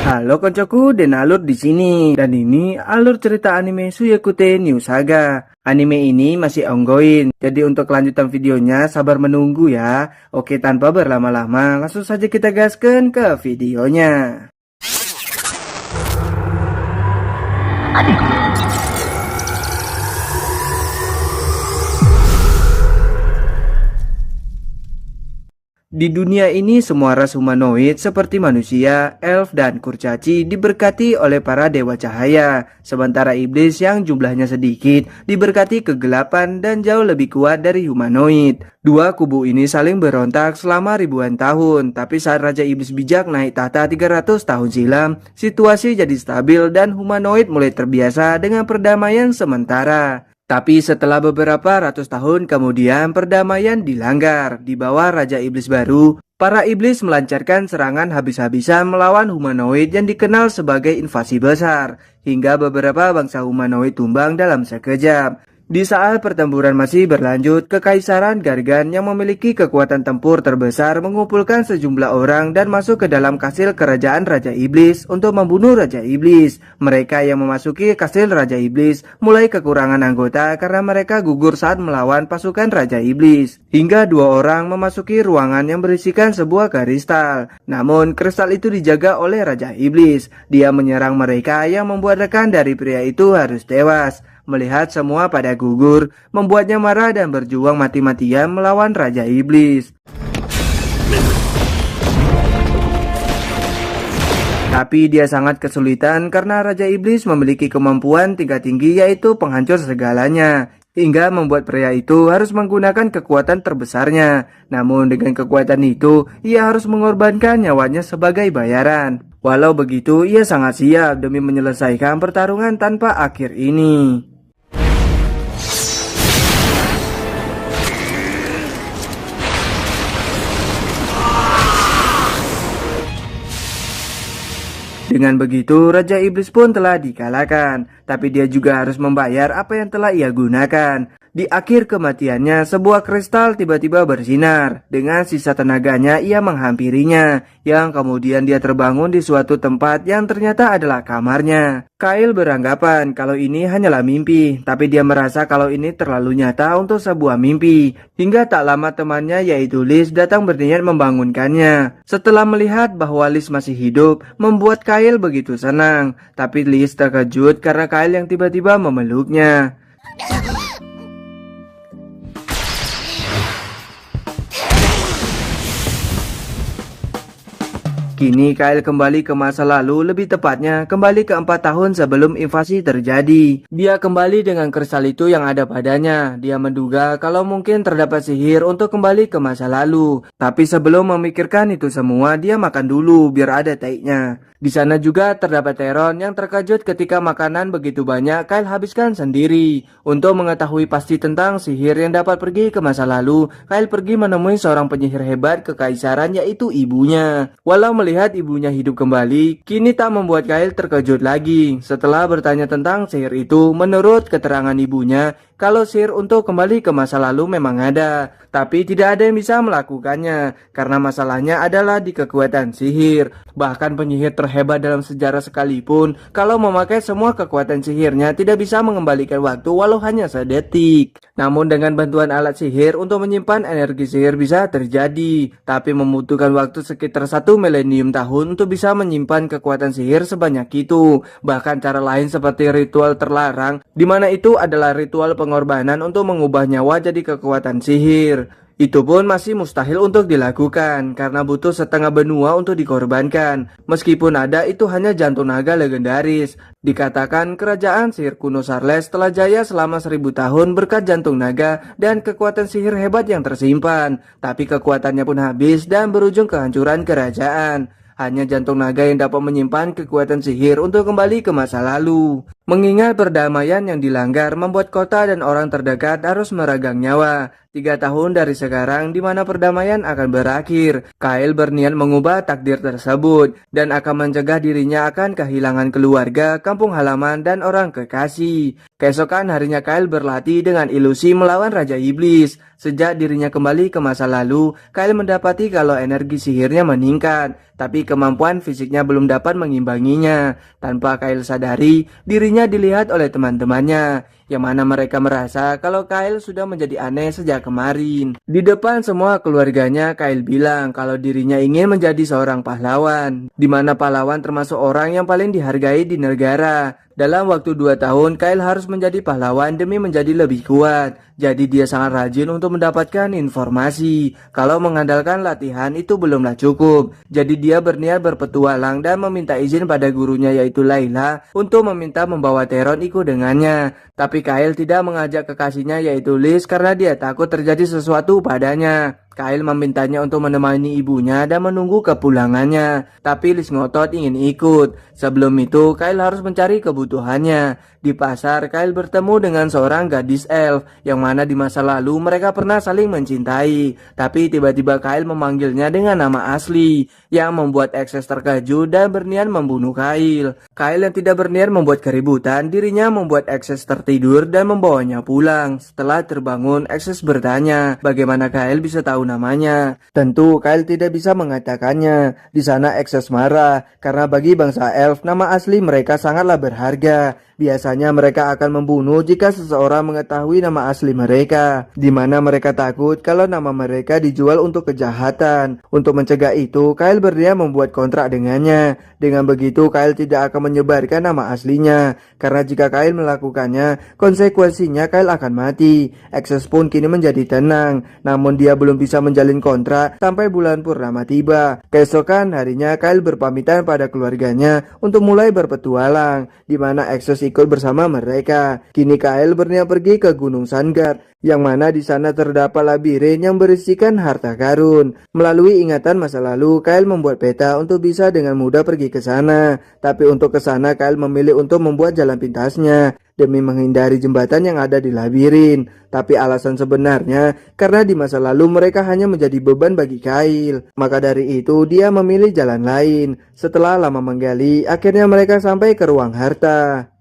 Halo koncoku, Den Alur di sini. Dan ini alur cerita anime Suyakute New Saga. Anime ini masih ongoing, jadi untuk kelanjutan videonya sabar menunggu ya. Oke, tanpa berlama-lama, langsung saja kita gaskan ke videonya. Di dunia ini semua ras humanoid seperti manusia, elf, dan kurcaci diberkati oleh para dewa cahaya. Sementara iblis yang jumlahnya sedikit diberkati kegelapan dan jauh lebih kuat dari humanoid. Dua kubu ini saling berontak selama ribuan tahun, tapi saat Raja Iblis Bijak naik tahta 300 tahun silam, situasi jadi stabil dan humanoid mulai terbiasa dengan perdamaian sementara. Tapi setelah beberapa ratus tahun kemudian perdamaian dilanggar. Di bawah Raja Iblis baru, para iblis melancarkan serangan habis-habisan melawan humanoid yang dikenal sebagai invasi besar, hingga beberapa bangsa humanoid tumbang dalam sekejap. Di saat pertempuran masih berlanjut, Kekaisaran Gargan yang memiliki kekuatan tempur terbesar mengumpulkan sejumlah orang dan masuk ke dalam kastil kerajaan Raja Iblis untuk membunuh Raja Iblis. Mereka yang memasuki kastil Raja Iblis mulai kekurangan anggota karena mereka gugur saat melawan pasukan Raja Iblis. Hingga dua orang memasuki ruangan yang berisikan sebuah kristal. Namun kristal itu dijaga oleh Raja Iblis. Dia menyerang mereka yang membuat rekan dari pria itu harus tewas. Melihat semua pada gugur, membuatnya marah dan berjuang mati-matian melawan Raja Iblis. Tapi dia sangat kesulitan karena Raja Iblis memiliki kemampuan tingkat tinggi yaitu penghancur segalanya. Hingga membuat pria itu harus menggunakan kekuatan terbesarnya. Namun dengan kekuatan itu, ia harus mengorbankan nyawanya sebagai bayaran. Walau begitu, ia sangat siap demi menyelesaikan pertarungan tanpa akhir ini. Dengan begitu, Raja Iblis pun telah dikalahkan, tapi dia juga harus membayar apa yang telah ia gunakan. Di akhir kematiannya, sebuah kristal tiba-tiba bersinar. Dengan sisa tenaganya, ia menghampirinya, yang kemudian dia terbangun di suatu tempat yang ternyata adalah kamarnya. Kyle beranggapan kalau ini hanyalah mimpi, tapi dia merasa kalau ini terlalu nyata untuk sebuah mimpi. Hingga tak lama temannya yaitu Liz datang berniat membangunkannya. Setelah melihat bahwa Liz masih hidup, membuat Kyle begitu senang. Tapi Liz terkejut karena Kyle yang tiba-tiba memeluknya. Kini Kyle kembali ke masa lalu, lebih tepatnya kembali ke 4 tahun sebelum invasi terjadi. Dia kembali dengan kristal itu yang ada padanya. Dia menduga kalau mungkin terdapat sihir untuk kembali ke masa lalu. Tapi sebelum memikirkan itu semua, dia makan dulu biar ada taiknya. Di sana juga terdapat Teron yang terkejut ketika makanan begitu banyak Kyle habiskan sendiri. Untuk mengetahui pasti tentang sihir yang dapat pergi ke masa lalu, Kyle pergi menemui seorang penyihir hebat kekaisaran yaitu ibunya. Walau melihat ibunya hidup kembali, kini tak membuat Kyle terkejut lagi. Setelah bertanya tentang sihir itu, menurut keterangan ibunya, kalau sihir untuk kembali ke masa lalu memang ada, tapi tidak ada yang bisa melakukannya, karena masalahnya adalah di kekuatan sihir. Bahkan penyihir terhebat dalam sejarah sekalipun, kalau memakai semua kekuatan sihirnya tidak bisa mengembalikan waktu walau hanya sedetik. Namun dengan bantuan alat sihir untuk menyimpan energi sihir bisa terjadi, tapi membutuhkan waktu sekitar 1 milenium tahun untuk bisa menyimpan kekuatan sihir sebanyak itu. Bahkan cara lain seperti ritual terlarang, di mana itu adalah ritual pengorbanan untuk mengubah nyawa jadi kekuatan sihir. Itu pun masih mustahil untuk dilakukan karena butuh setengah benua untuk dikorbankan. Meskipun ada, itu hanya jantung naga legendaris. Dikatakan kerajaan sihir kuno Sarles telah jaya selama 1000 tahun berkat jantung naga dan kekuatan sihir hebat yang tersimpan. Tapi kekuatannya pun habis dan berujung kehancuran kerajaan. Hanya jantung naga yang dapat menyimpan kekuatan sihir untuk kembali ke masa lalu. Mengingat perdamaian yang dilanggar membuat kota dan orang terdekat harus meregang nyawa. 3 tahun dari sekarang di mana perdamaian akan berakhir. Kyle berniat mengubah takdir tersebut dan akan mencegah dirinya akan kehilangan keluarga, kampung halaman, dan orang kekasih. Keesokan harinya Kyle berlatih dengan ilusi melawan Raja Iblis. Sejak dirinya kembali ke masa lalu, Kyle mendapati kalau energi sihirnya meningkat, tapi kemampuan fisiknya belum dapat mengimbanginya. Tanpa Kyle sadari, dirinya dilihat oleh teman-temannya, yang mana mereka merasa kalau Kyle sudah menjadi aneh sejak kemarin. Di depan semua keluarganya, Kyle bilang kalau dirinya ingin menjadi seorang pahlawan, di mana pahlawan termasuk orang yang paling dihargai di negara. Dalam waktu 2 tahun, Kyle harus menjadi pahlawan demi menjadi lebih kuat. Jadi dia sangat rajin untuk mendapatkan informasi. Kalau mengandalkan latihan itu belumlah cukup. Jadi dia berniat berpetualang dan meminta izin pada gurunya yaitu Layla untuk meminta membawa Teron ikut dengannya. Tapi Kyle tidak mengajak kekasihnya yaitu Liz karena dia takut terjadi sesuatu padanya. Kyle memintanya untuk menemani ibunya dan menunggu kepulangannya, tapi Liz ngotot ingin ikut. Sebelum itu, Kyle harus mencari kebutuhannya. Di pasar, Kyle bertemu dengan seorang gadis elf, yang mana di masa lalu mereka pernah saling mencintai. Tapi tiba-tiba Kyle memanggilnya dengan nama asli, yang membuat Access terkejut dan berniat membunuh Kyle. Kyle yang tidak berniat membuat keributan, dirinya membuat Access tertidur dan membawanya pulang. Setelah terbangun, Access bertanya, bagaimana Kyle bisa tahu namanya. Tentu Kyle tidak bisa mengatakannya. Di sana Access marah karena bagi bangsa elf nama asli mereka sangatlah berharga. Biasanya mereka akan membunuh jika seseorang mengetahui nama asli mereka, di mana mereka takut kalau nama mereka dijual untuk kejahatan. Untuk mencegah itu, Kyle berniat membuat kontrak dengannya. Dengan begitu, Kyle tidak akan menyebarkan nama aslinya, karena jika Kyle melakukannya, konsekuensinya Kyle akan mati. Access pun kini menjadi tenang, namun dia belum bisa menjalin kontrak sampai bulan purnama tiba. Keesokan harinya, Kyle berpamitan pada keluarganya untuk mulai berpetualang, di mana Access ikut bersama mereka. Kini Kyle berniat pergi ke Gunung Sanggar, yang mana di sana terdapat labirin yang berisikan harta karun. Melalui ingatan masa lalu, Kyle membuat peta untuk bisa dengan mudah pergi ke sana. Tapi untuk ke sana, Kyle memilih untuk membuat jalan pintasnya demi menghindari jembatan yang ada di labirin. Tapi alasan sebenarnya karena di masa lalu mereka hanya menjadi beban bagi Kyle. Maka dari itu dia memilih jalan lain. Setelah lama menggali, akhirnya mereka sampai ke ruang harta.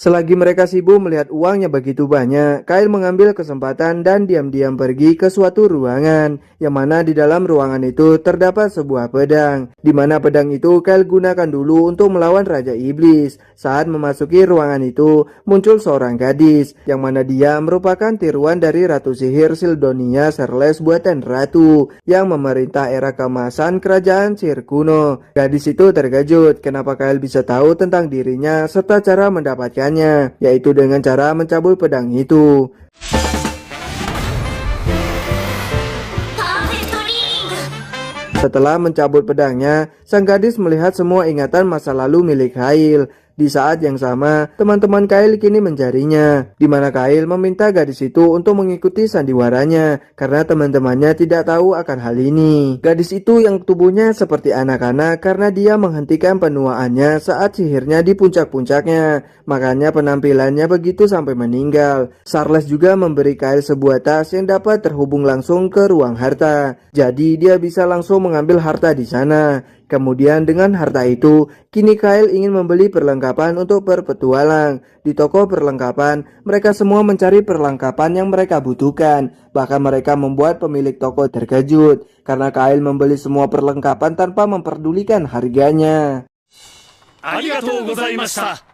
Selagi mereka sibuk melihat uangnya begitu banyak, Kyle mengambil kesempatan dan diam-diam pergi ke suatu ruangan, yang mana di dalam ruangan itu terdapat sebuah pedang, di mana pedang itu Kyle gunakan dulu untuk melawan Raja Iblis. Saat memasuki ruangan itu, muncul seorang gadis, yang mana dia merupakan tiruan dari Ratu Sihir Sildonia Serles buatan Ratu, yang memerintah era keemasan kerajaan Sihir kuno. Gadis itu terkejut kenapa Kyle bisa tahu tentang dirinya serta cara mendapatkannya, yaitu dengan cara mencabut pedang itu. Setelah mencabut pedangnya, sang gadis melihat semua ingatan masa lalu milik Kyle. Di saat yang sama, teman-teman Kyle kini mencarinya, di mana Kyle meminta gadis itu untuk mengikuti sandiwaranya karena teman-temannya tidak tahu akan hal ini. Gadis itu yang tubuhnya seperti anak-anak karena dia menghentikan penuaannya saat sihirnya di puncak-puncaknya, makanya penampilannya begitu sampai meninggal. Charles juga memberi Kyle sebuah tas yang dapat terhubung langsung ke ruang harta, jadi dia bisa langsung mengambil harta di sana. Kemudian dengan harta itu, kini Kyle ingin membeli perlengkapan untuk berpetualang. Di toko perlengkapan, mereka semua mencari perlengkapan yang mereka butuhkan. Bahkan mereka membuat pemilik toko terkejut, karena Kyle membeli semua perlengkapan tanpa memperdulikan harganya.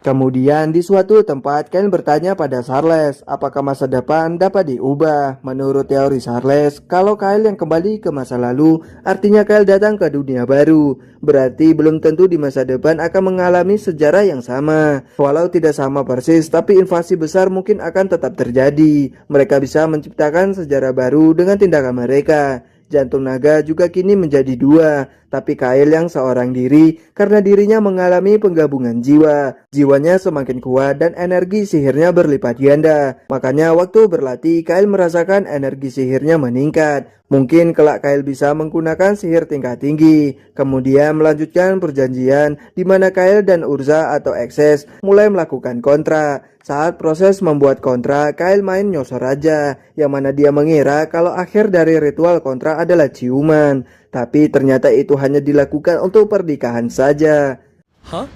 Kemudian di suatu tempat, Kyle bertanya pada Charles, apakah masa depan dapat diubah? Menurut teori Charles, kalau Kyle yang kembali ke masa lalu, artinya Kyle datang ke dunia baru. Berarti belum tentu di masa depan akan mengalami sejarah yang sama. Walau tidak sama persis, tapi invasi besar mungkin akan tetap terjadi. Mereka bisa menciptakan sejarah baru dengan tindakan mereka. Jantung naga juga kini menjadi 2, tapi Kyle yang seorang diri karena dirinya mengalami penggabungan jiwa. Jiwanya semakin kuat dan energi sihirnya berlipat ganda. Makanya waktu berlatih, Kyle merasakan energi sihirnya meningkat. Mungkin kelak Kail bisa menggunakan sihir tingkat tinggi, kemudian melanjutkan perjanjian di mana Kail dan Urza atau Access mulai melakukan kontrak. Saat proses membuat kontrak, Kail main nyosor aja, yang mana dia mengira kalau akhir dari ritual kontrak adalah ciuman. Tapi ternyata itu hanya dilakukan untuk pernikahan saja. Hah?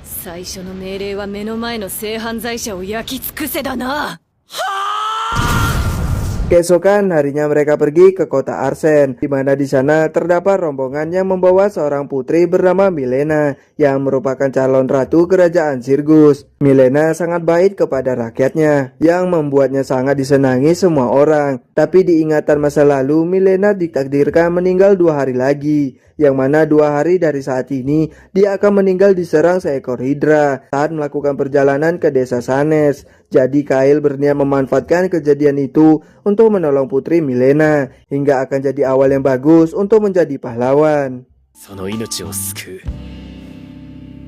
最初の命令は目の前の性犯罪者を焼き尽くせだな。 Keesokan harinya mereka pergi ke kota Arsen, di mana di sana terdapat rombongan yang membawa seorang putri bernama Milena, yang merupakan calon ratu kerajaan Sirgus. Milena sangat baik kepada rakyatnya, yang membuatnya sangat disenangi semua orang. Tapi diingatan masa lalu, Milena ditakdirkan meninggal 2 hari lagi, yang mana 2 hari dari saat ini dia akan meninggal diserang seekor hidra saat melakukan perjalanan ke desa Sanes. Jadi Kail berniat memanfaatkan kejadian itu untuk menolong putri Milena, hingga akan jadi awal yang bagus untuk menjadi pahlawan. その命を救う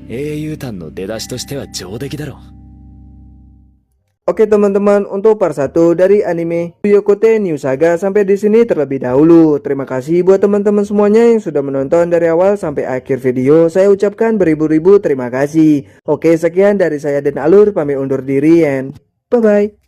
英雄譚の出だしとしては上出来だろう。 Oke teman-teman, untuk part 1 dari anime Fuyokote New Saga sampai di sini terlebih dahulu. Terima kasih buat teman-teman semuanya yang sudah menonton dari awal sampai akhir video. Saya ucapkan beribu-ribu terima kasih. Oke, sekian dari saya dan Alur, pamit undur diri and bye-bye.